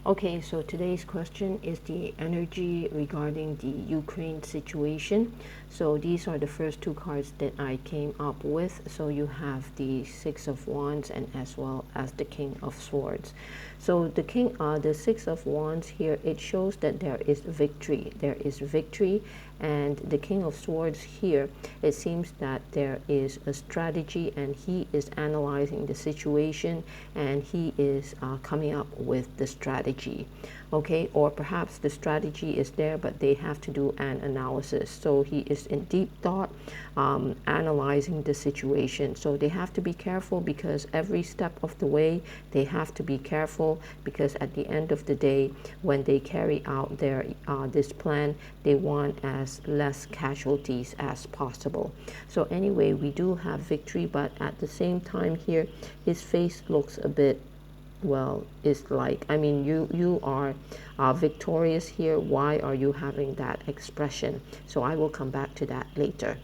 Okay, so today's question is the energy regarding the Ukraine situation. So these are the first two cards that I came up with. So you have the Six of Wands and as well as the King of Swords. So the Six of Wands here, it shows that there is victory. There is victory, and the King of Swords here, it seems that there is a strategy, and he is analyzing the situation, and he is coming up with the strategy. Okay, or perhaps the strategy is there, but they have to do an analysis. So he is in deep thought, analyzing the situation. So they have to be careful, because every step of the way they have to be careful, because at the end of the day, when they carry out their this plan, they want as less casualties as possible. So anyway, we do have victory, but at the same time here, his face looks a bit, well, it's like, I mean, you are victorious here. Why are you having that expression? So I will come back to that later.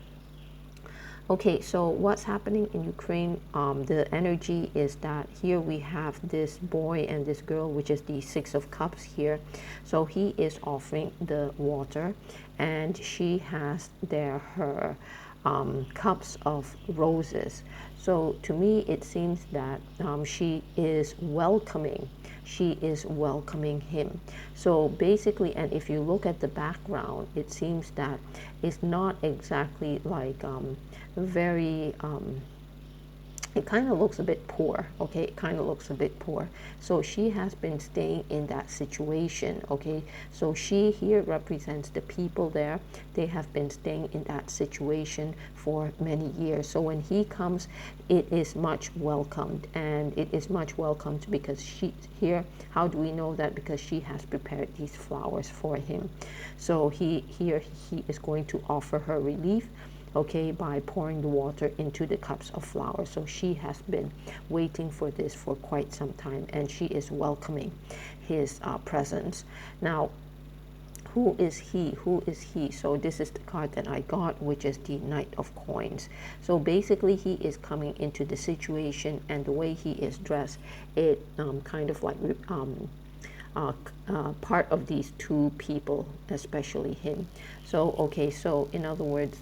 Okay, so what's happening in Ukraine? The energy is that here we have this boy and this girl, which is the Six of Cups here. So he is offering the water, and she has there her cups of roses. So to me, it seems that she is welcoming. She is welcoming him. So basically, and if you look at the background, it seems that it's not exactly like very it kind of looks a bit poor. Okay, it kind of looks a bit poor. So she has been staying in that situation. Okay, so she here represents the people there. They have been staying in that situation for many years. So when he comes, it is much welcomed, and it is much welcomed because she here, how do we know that? Because she has prepared these flowers for him. So he is going to offer her relief, okay, by pouring the water into the cups of flowers. So she has been waiting for this for quite some time, and she is welcoming his presence. Now, who is he? Who is he? So this is the card that I got, which is the Knight of Coins. So basically, he is coming into the situation, and the way he is dressed, it kind of like part of these two people, especially him. So okay, so in other words,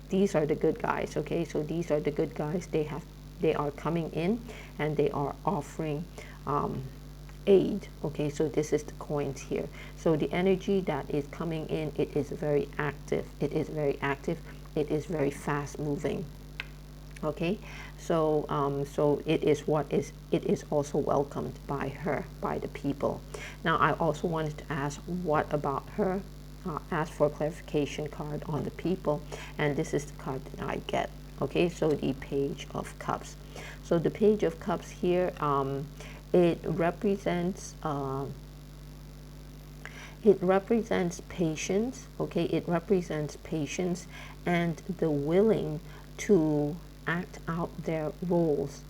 these are the good guys. Okay, so these are the good guys. They are coming in, and they are offering aid. Okay, so this is the coins here. So the energy that is coming in, it is very active. It is very active. It is very fast moving. Okay, so so it is also welcomed by her, by the people. Now I also wanted to ask, what about her? Ask for a clarification card on the people, and this is the card that I get. Okay, so the Page of Cups. So the Page of Cups here, it represents patience. Okay, it represents patience and the willing to act out their roles,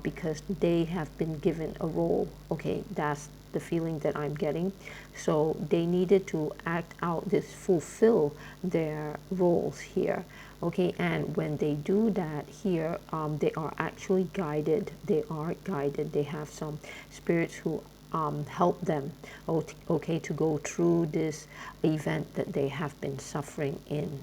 because they have been given a role. Okay, that's the feeling that I'm getting. So they needed to act out this, fulfill their roles here. Okay, and when they do that here, they are actually guided. They are guided. They have some spirits who help them, okay, to go through this event that they have been suffering in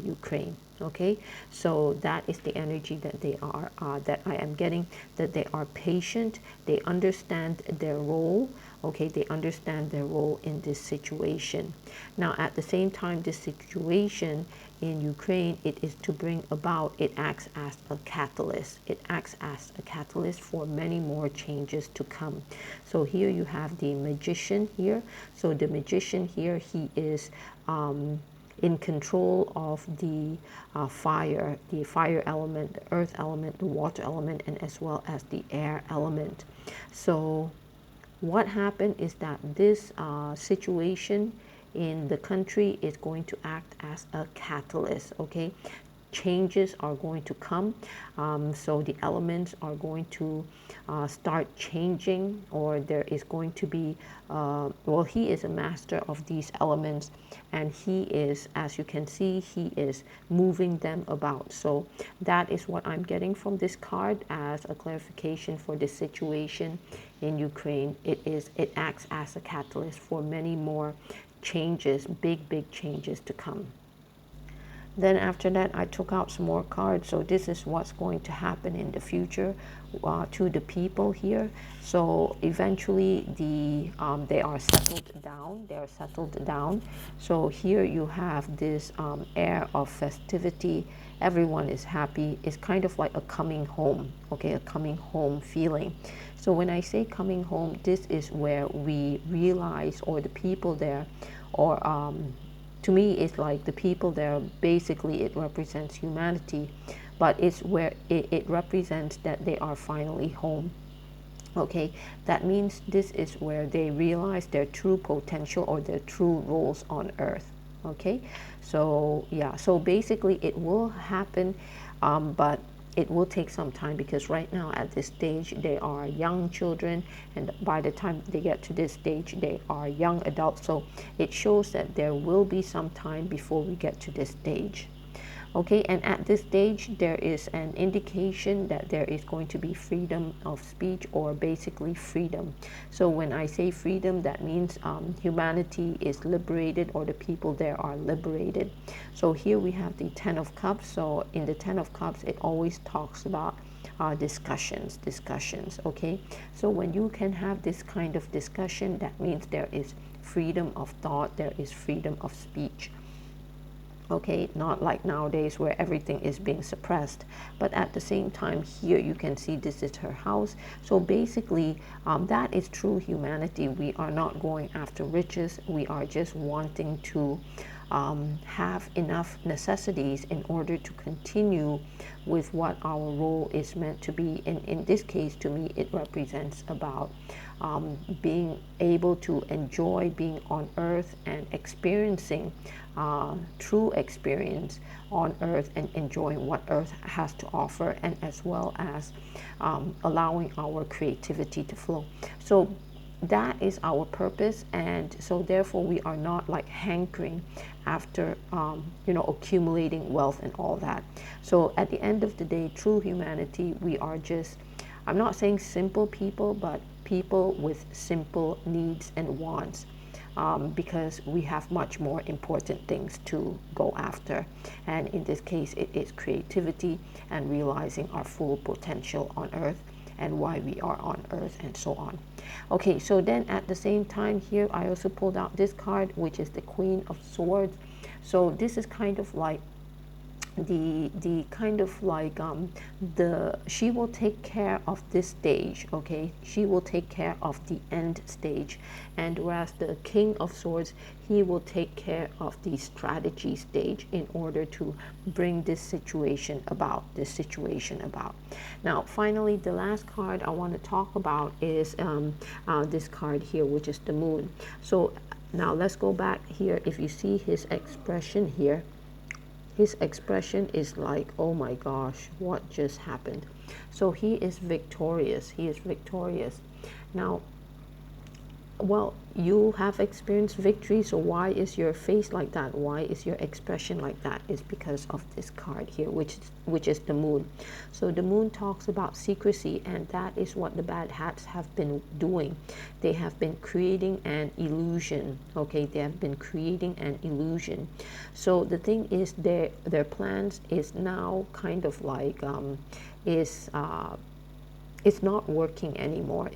Ukraine. Okay, so that is the energy that they are, that I am getting, that they are patient, they understand their role. Okay, they understand their role in this situation. Now at the same time, this situation in Ukraine, it is to bring about, it acts as a catalyst. It acts as a catalyst for many more changes to come. So here you have the Magician here. So the Magician here, he is in control of the fire element, the earth element, the water element, and as well as the air element. So what happened is that this situation in the country is going to act as a catalyst. Okay, changes are going to come. So the elements are going to start changing, or there is going to be, well, he is a master of these elements, and he is, as you can see, he is moving them about. So that is what I'm getting from this card as a clarification for the situation in Ukraine. It acts as a catalyst for many more changes, big changes to come. Then after that, I took out some more cards. So this is what's going to happen in the future to the people here. So eventually they are settled down. They are settled down. So here you have this air of festivity. Everyone is happy. It's kind of like a coming home, okay, a coming home feeling. So when I say coming home, this is where we realize, or the people there, or to me, it's like the people there, basically it represents humanity, but it's where it represents that they are finally home. Okay, that means this is where they realize their true potential or their true roles on earth. Okay, so yeah, so basically it will happen, but it will take some time, because right now at this stage they are young children, and by the time they get to this stage they are young adults. So it shows that there will be some time before we get to this stage. Okay, and at this stage there is an indication that there is going to be freedom of speech, or basically freedom. So when I say freedom, that means humanity is liberated, or the people there are liberated. So here we have the Ten of Cups. So in the Ten of Cups it always talks about discussions. Okay, so when you can have this kind of discussion, that means there is freedom of thought, there is freedom of speech. Okay, not like nowadays where everything is being suppressed. But at the same time, here you can see this is her house. So basically, that is true humanity. We are not going after riches. We are just wanting to have enough necessities in order to continue with what our role is meant to be. And in this case, to me, it represents about being able to enjoy being on earth and experiencing true experience on earth, and enjoying what earth has to offer, and as well as allowing our creativity to flow. So that is our purpose, and so therefore we are not like hankering after accumulating wealth and all that. So at the end of the day, true humanity, we are just, I'm not saying simple people, but people with simple needs and wants, because we have much more important things to go after. And in this case, it is creativity and realizing our full potential on earth, and why we are on earth, and so on. Okay, so then at the same time here, I also pulled out this card, which is the Queen of Swords. So this is kind of like the kind of like she will take care of this stage. Okay, she will take care of the end stage, and whereas the King of Swords, he will take care of the strategy stage in order to bring this situation about. Now finally, the last card I want to talk about is this card here, which is the Moon. So now let's go back here. If you see his expression here, his expression is like, oh my gosh, what just happened? So he is victorious. Now, well, you have experienced victory, so why is your face like that? Why is your expression like that? It's because of this card here, which is the Moon. So the Moon talks about secrecy, and that is what the bad hats have been doing. They have been creating an illusion. Okay, they have been creating an illusion. So the thing is, their plans is now kind of like it's not working anymore.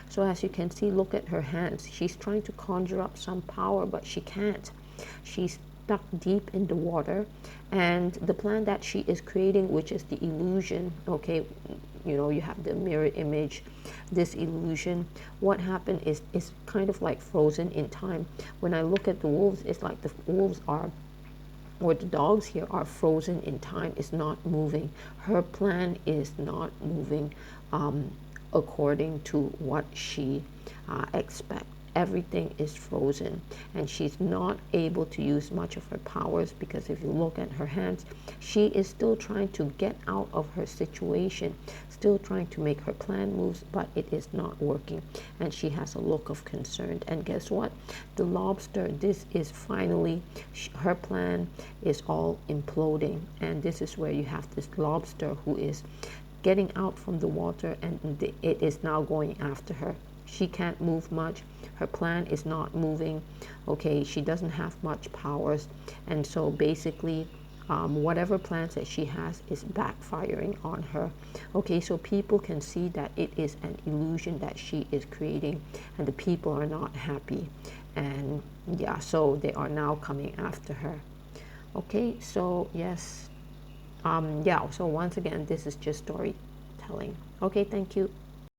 So as you can see, look at her hands. She's trying to conjure up some power, but she can't. She's stuck deep in the water, and the plan that she is creating, which is the illusion, okay, you have the mirror image, this illusion. What happened is it's kind of like frozen in time. When I look at the wolves, it's like the wolves are, or the dogs here, are frozen in time. It's not moving. Her plan is not moving according to what she expects. everything is frozen, and she's not able to use much of her powers, because if you look at her hands, she is still trying to get out of her situation, still trying to make her plan moves, but it is not working, and she has a look of concern. And guess what? The lobster, this is finally, her plan is all imploding, and this is where you have this lobster who is getting out from the water, and it is now going after her. She can't move much. Her plan is not moving. Okay, she doesn't have much powers, and so basically whatever plans that she has is backfiring on her. Okay, so people can see that it is an illusion that she is creating, and the people are not happy, and yeah, so they are now coming after her. Okay, so yes, yeah, so once again, this is just storytelling. Okay, thank you.